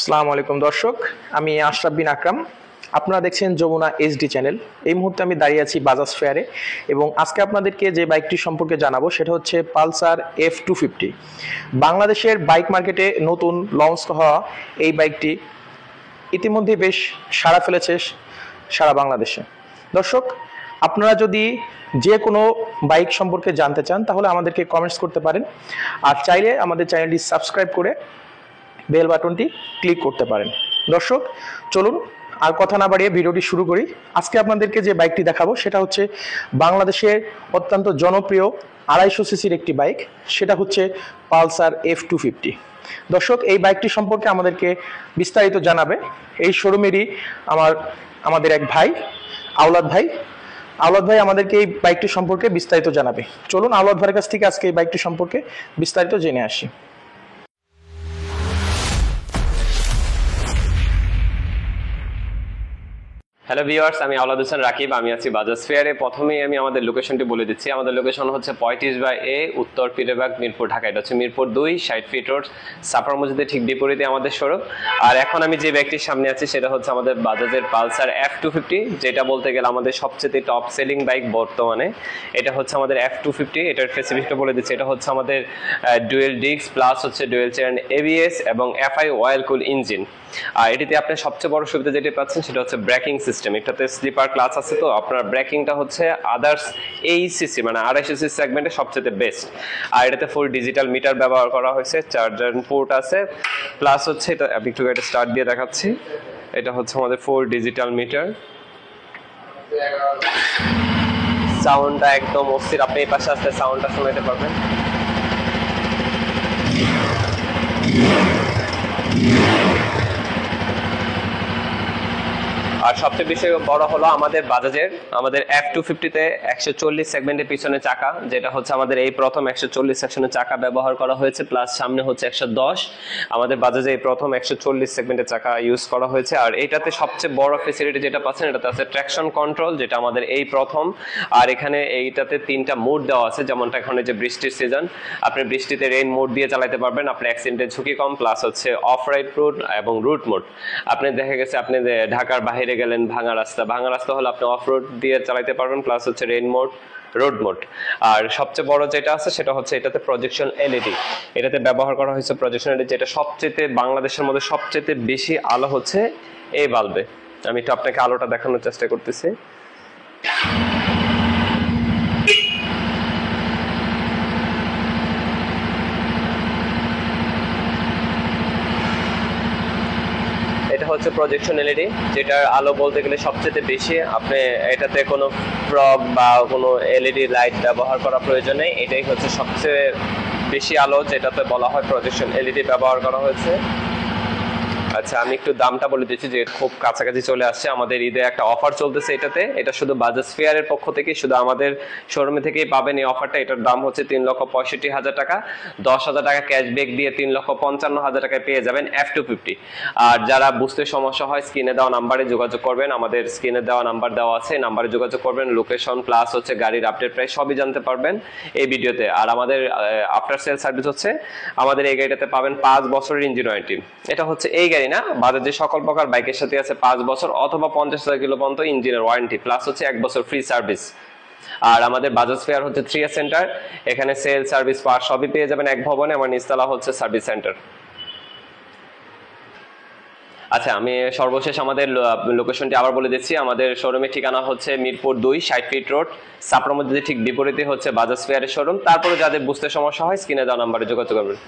আসসালামু আলাইকুম দর্শক, আমি আশরাফ বিন আকরাম। আপনারা দেখছেন যমুনা এইচডি চ্যানেল। এই মুহূর্তে আমি দাঁড়িয়ে আছি বাজাজ ফেয়ারে এবং আজকে আপনাদেরকে যে বাইকটি সম্পর্কে জানাবো সেটা হচ্ছে পালসার F250। বাংলাদেশের বাইক মার্কেটে নতুন লঞ্চ হওয়া এই বাইকটি ইতিমধ্যে বেশ সাড়া ফেলেছে সারা বাংলাদেশে। দর্শক, আপনারা যদি যে কোনো বাইক সম্পর্কে জানতে চান তাহলে আমাদেরকে কমেন্টস করতে পারেন, আর চাইলে আমাদের চ্যানেলটি সাবস্ক্রাইব করে বেল বাটনটি ক্লিক করতে পারেন। দর্শক চলুন আর কথা না বাড়িয়ে ভিডিওটি শুরু করি। আজকে আপনাদেরকে যে বাইকটি দেখাবো সেটা হচ্ছে বাংলাদেশের অত্যন্ত জনপ্রিয় 250 সিসির একটি বাইক, সেটা হচ্ছে পালসার F250। দর্শক, এই বাইকটি সম্পর্কে আমাদেরকে বিস্তারিত জানাবে এই শোরুমেরই আমাদের এক ভাই, আওলাদ ভাই। আওলাদ ভাই আমাদেরকে এই বাইকটি সম্পর্কে বিস্তারিত জানাবে। চলুন আওলাদ ভাইয়ের কাছ থেকে আজকে এই বাইকটি সম্পর্কে বিস্তারিত জেনে আসি। হ্যালো ভিউয়ার্স, আমি আওলাদ হোসেন রাকিব। আমি আছি বাজাজ ফেয়ারে। প্রথমেই আমি আমাদের লোকেশনটি বলে দিচ্ছি। আমাদের লোকেশন হচ্ছে 35/A উত্তর পীরবাগ, মিরপুর, ঢাকা। এটা হচ্ছে মিরপুর 2, 60 ফিট রোড, সাফার মসজিদের ঠিক বিপরীতে আমাদের শোরুম। আর এখন আমি যে বাইকটির সামনে আছি সেটা হচ্ছে আমাদের বাজাজের পালসার F250, যেটা বলতে গেলে আমাদের সবচেয়ে টপ সেলিং বাইক বর্তমানে। এটা হচ্ছে আমাদের F250। এটার স্পেসিফিকটা বলে দিচ্ছি। এটা হচ্ছে আমাদের ডুয়েল ডিস্ক প্লাস হচ্ছে ডুয়েল চেয়ার ABS এবং FI অয়েল কুল ইঞ্জিন। আর এটিতে আপনি সবচেয়ে বড় সুবিধা যেটি পাচ্ছেন সেটা হচ্ছে ব্রেকিং সিস্টেম। এটাতে স্লিপার ক্লাচ আছে, তো আপনার ব্রেকিংটা হচ্ছে আদার্স এই সিসি মানে 250 সিসি সেগমেন্টে সবচেয়ে বেস্ট। আর এটাতে ফুল ডিজিটাল মিটার ব্যবহার করা হয়েছে, চার্জার পোর্ট আছে, প্লাস হচ্ছে এটা আমি একটু এটা স্টার্ট দিয়ে দেখাচ্ছি। এটা হচ্ছে আমাদের ফুল ডিজিটাল মিটার। সাউন্ডটা একদম অস্থির, আপনি এই পাশে আসতে সাউন্ডটা শোনাতে পারবেন। আর সবচেয়ে বেশি বড় হলো আমাদের বাজাজের F250-তে 140 সেগমেন্টের পিছনে চাকা, যেটা হচ্ছে আমাদের এই প্রথম 140 সেকশনের চাকা ব্যবহার করা হয়েছে, প্লাস সামনে হচ্ছে 110। আমাদের বাজাজে এই প্রথম 140 সেগমেন্টের চাকা ইউজ করা হয়েছে। আর এটাতে সবচেয়ে বড় ফ্যাসিলিটি যেটা পাচ্ছেন এটাতে আছে ট্র্যাকশন কন্ট্রোল, যেটা আমাদের এই প্রথম। আর এখানে এইটাতে 3টা মোড দেওয়া আছে, যেমনটা এখন যে বৃষ্টির সিজন, আপনি বৃষ্টিতে রেইন মোড দিয়ে চালাতে পারবেন, আপনি অ্যাক্সিডেন্টের ঝুঁকি কম, প্লাস হচ্ছে অফ রাইড রুট এবং রুট মোড। আপনি দেখা গেছে আপনি ঢাকার বাইরে গেলেন, ভাঙা রাস্তা হলে আপনি অফ রোড দিয়ে চালাতে পারবেন, প্লাস হচ্ছে রেইন মোড, রোড মোড। আর সবচেয়ে বড় যেটা আছে সেটা হচ্ছে এটাতে প্রজেকশন এলইডি। এটাতে ব্যবহার করা হয়েছে প্রজেকশন এলইডি, যেটা সবচেয়ে বাংলাদেশের মধ্যে সবচেয়ে বেশি আলো হচ্ছে এই বাল্বে। আমি একটু আপনাকে আলোটা দেখানোর চেষ্টা করতেছি। এটা হচ্ছে প্রজেকশন এলইডি, যেটার আলো বলতে গেলে সবচেয়ে বেশি। আপনি এটাতে কোনো ফ্রগ বা কোনো এলইডি লাইট ব্যবহার করা প্রয়োজন নেই। এটাই হচ্ছে সবচেয়ে বেশি আলো, যেটাতে বলা হয় প্রজেকশন এলইডি ব্যবহার করা হয়েছে। আচ্ছা, আমি একটু দামটা বলে দিচ্ছি, যে খুব কাছাকাছি চলে আসছে। আমাদের ঈদে একটা অফার চলতেছে এটাতে। এটা শুধু বাজাজ ফেয়ারের পক্ষ থেকে, শুধু আমাদের শোরুমে থেকেই পাবেন এই অফারটা। এটার দাম হচ্ছে 3,65,000 টাকা। 10,000 টাকা ক্যাশব্যাক দিয়ে 3,55,000 টাকায় পেয়ে যাবেন F250। আর যারা বুঝতে সমস্যা হয় স্ক্রিনে দেওয়া নাম্বারে যোগাযোগ করবেন। আমাদের স্ক্রিনে দেওয়া নাম্বার দেওয়া আছে, নাম্বারে যোগাযোগ করবেন। লোকেশন প্লাস হচ্ছে গাড়ির আপডেট প্রাইস সবই জানতে পারবেন এই ভিডিওতে। আর আমাদের আফটার সেল সার্ভিস হচ্ছে, আমাদের এই গাড়িটাতে পাবেন 5 বছরের ইঞ্জিন ওয়ারেন্টি। এটা হচ্ছে এই গাড়ি না, বাজাজের সকল প্রকার বাইকের সাথে আছে 5 বছর অথবা 50,000 কিলো পর্যন্ত ইঞ্জিনের ওয়ারেন্টি, প্লাস হচ্ছে 1 বছর ফ্রি সার্ভিস। আর আমাদের বাজাজ ফেয়ার হচ্ছে 3 সেন্টার। এখানে সেল সার্ভিস পার্ট সবই পেয়ে যাবেন এক ভবনে। আমার নিচতলা হচ্ছে সার্ভিস সেন্টার। আচ্ছা, আমি সর্বশেষ আমাদের লোকেশনটি আবার বলে দিচ্ছি। আমাদের শোরুমের ঠিকানা হচ্ছে মিরপুর 2, 60 ফিট রোড, সাফার মসজিদের ঠিক বিপরীতে হচ্ছে বাজাজ ফেয়ারের শোরুম। তারপরে যাদের বুঝতে সমস্যা হয় স্ক্রিনে দেওয়া নাম্বারে যোগাযোগ করবেন।